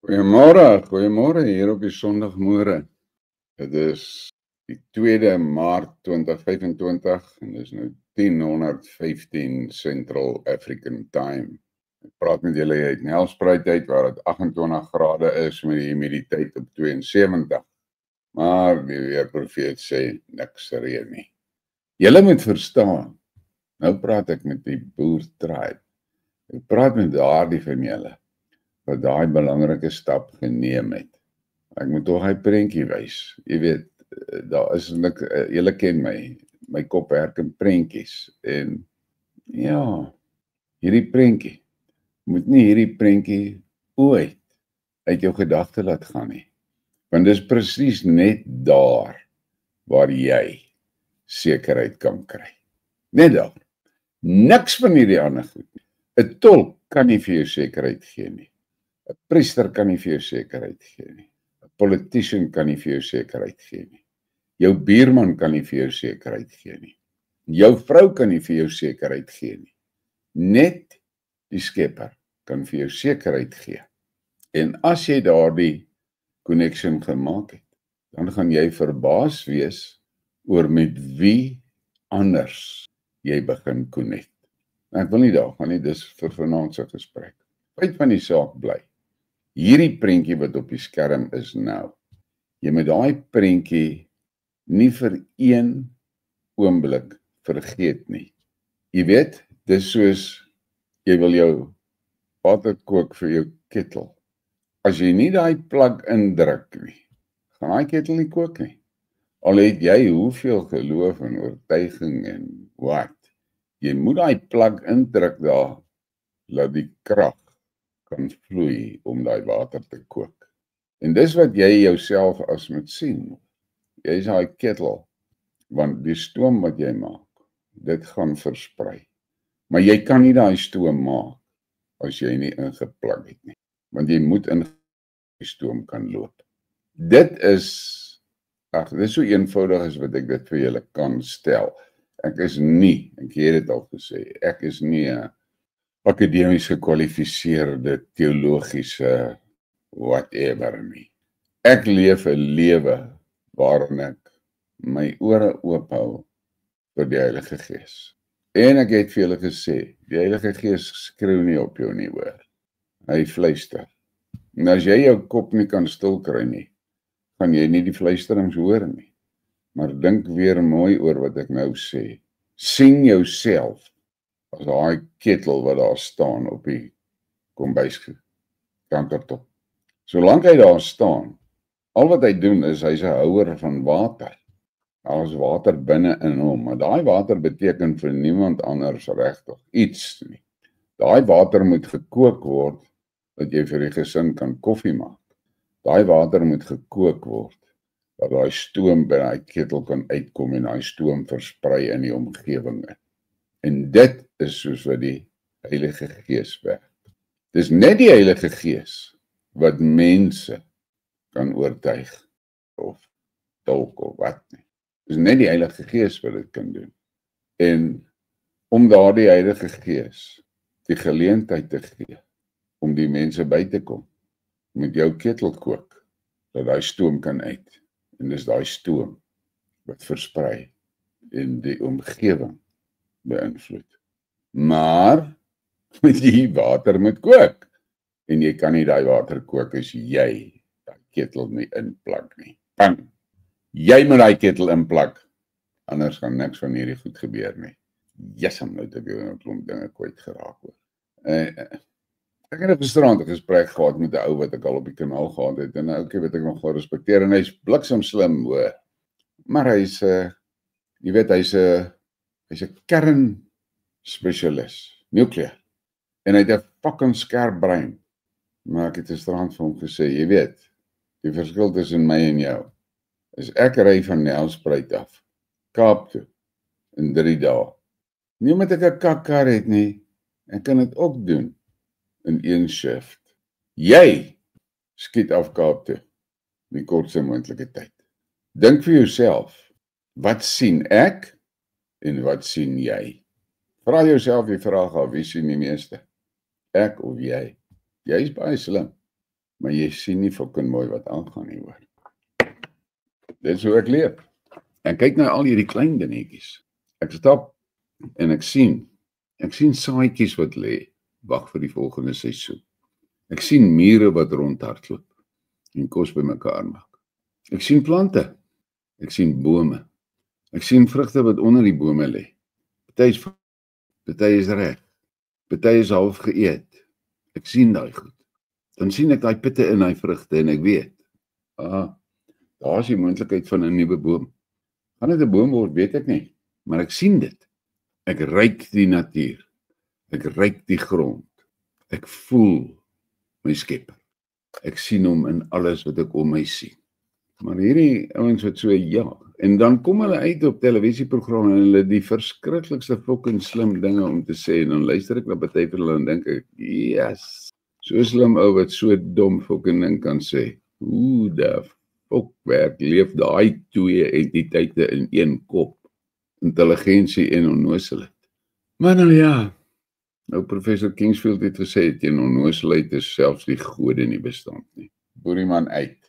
Goeiemôre hier op die Sondagmôre. Dit is die 2de Maart 2025 en dis nou 10:15 Central African Time. Ek praat met julle uit Nelspruit uit waar dit 28 grade is met die humiditeit op 72. Maar die weerprofeet sê niks reën nie. Julle moet verstaan. Nou praat ek met die boer tribe. Ek praat met daardie van julle wat daai belangrike stap geneem het. Ek moet tog hy prentjie wys. Jy weet, daar is niks, julle ken my kop werk in prentjies en ja, hierdie prentjie moet nie hierdie prentjie ooit uit jou gedagte laat gaan nie. Want dis presies net daar waar jy sekerheid kan kry. Net daar. Niks van hierdie ander goed nie. 'n Tolk kan nie vir jou sekerheid gee nie. 'n Priester kan nie vir jou sekerheid gee nie. 'n Politician kan nie vir jou sekerheid gee nie. Jou buurman kan nie vir jou sekerheid gee nie. Jou vrou kan nie vir jou sekerheid gee nie. Net die Skepper kan vir jou sekerheid gee. En as jy daardie connection gemaak het, dan gaan jy verbaas wees oor met wie anders jy begin connect. Ek wil nie daar gaan nie, dis vir vanaand se gesprek. Feit van die saak bly. Hierdie prentjie wat op die skerm is nou. Jy moet daai prentjie nie vir een oomblik vergeet nie. Jy weet, dis soos jy wil jou water kook vir jou ketel. As jy nie daai plug indruk nie, gaan daai ketel nie kook nie. Al het jy hoeveel geloof en oortuiging en wat. Jy moet daai plug indruk daar, laat die krag kan vloei om daai water te kook. En dis wat jy jouself as moet sien. Jy is daai ketel, want die stoom wat jy maak, dit gaan versprei. Maar jy kan nie daai stoom maak as jy nie ingeplug het nie. Want jy moet in die stoom kan loop. Dit is so eenvoudig as wat ek dit vir julle kan stel. Ek het dit al gesê, ek is nie 'n akademies gekwalifiseerde teologiese whatever nie. Ek leef 'n lewe waarin ek my ore oop hou vir die Heilige Gees. En ek het vir julle gesê, die Heilige Gees skreeu nie op jou nie, hoor. Hy fluister. En as jy jou kop nie kan stil kry nie, gaan jy nie die fluisterings hoor nie. Maar dink weer mooi oor wat ek nou sê. Sien jouself as daai ketel wat daar staan op die kombuiskantertop. Solank hy daar staan, al wat hy doen is hy's 'n houer van water. Daar is water binne in hom, maar daai water beteken vir niemand anders regtig iets nie. Daai water moet gekook word dat jy vir die gesin kan koffie maak. Daai water moet gekook word dat daai stoom by daai ketel kan uitkom en daai stoom versprei in die omgewing. En dit is soos wat die Heilige Gees werk. Dis net die Heilige Gees wat mense kan oortuig of tolk of wat nie. Dis net die Heilige Gees wat dit kan doen. En om daardie Heilige Gees die geleentheid te gee om die mense by te kom, met jou ketel kook, dat daai stoom kan uit. En dis daai stoom wat versprei en die omgewing beïnvloed. Maar met die water moet kook. En jy kan nie daai water kook as jy daai ketel nie inplak nie. Bang! Jy moet daai ketel inplak, anders gaan niks van hierdie goed gebeur nie. Jessam, nou het ek jou 'n klomp dinge kwyt geraak hoor. Ek het gisterand 'n gesprek gehad met 'n ou wat ek al op die kanaal gehad het, en 'n ouetjie wat ek nog wel respekteer, en hy's bliksem slim hoor. Maar hy's jy weet hy's 'n kernspesialis, nukleer. En hy het 'n fucking skerp brein. Maar ek het gisterand vir hom gesê, jy weet, die verskil tussen my en jou is ek ry van Nelspruit af, Kaap toe, in 3 dae. Nie omdat ek 'n kakkar het nie, ek kan dit ook doen in 1 shift. Jy skiet af Kaap toe, die kortste moontlike tyd. Dink vir jouself, wat sien ek en wat sien jy? Vra jouself die vraag af, wie sien die meeste? Ek of jy? Jy is baie slim. maar jy sien nie fucking mooi wat aangaan nie, hoor. Dis hoe ek leef. En kyk na al hierdie klein dingetjies. Ek stap en ek sien saadjies wat lê, wag vir die volgende seisoen. Ek sien mure wat rondhardloop en kos bymekaar maak. Ek sien plante. Ek sien bome. Ek sien vrugte wat onder die bome lê. Party is reg. Party is half geëet. Ek sien daai goed. Dan sien ek daai pitte in daai vrugte en ek weet, daar is die moontlikheid van 'n nuwe boom. Gaan dit 'n boom word, weet ek nie, maar ek sien dit. Ek ruik die natuur. Ek ruik die grond. Ek voel my skepper. Ek sien hom in alles wat ek om my sien. Maar hierdie ouens wat so en dan kom hulle uit op televisieprogramme en hulle die verskriklikste fucking slim dinge om te sê, en dan luister ek na party van hulle en dink ek, yes, so slim ou wat so dom fucking ding kan sê. Hoe die fuck werk leef daai twee entiteite in een kop, intelligensie en onnoosheid. Maar nou ja, nou professor Kingsfield het gesê, teen onnoosheid is selfs die gode nie bestand nie. Boer die man uit.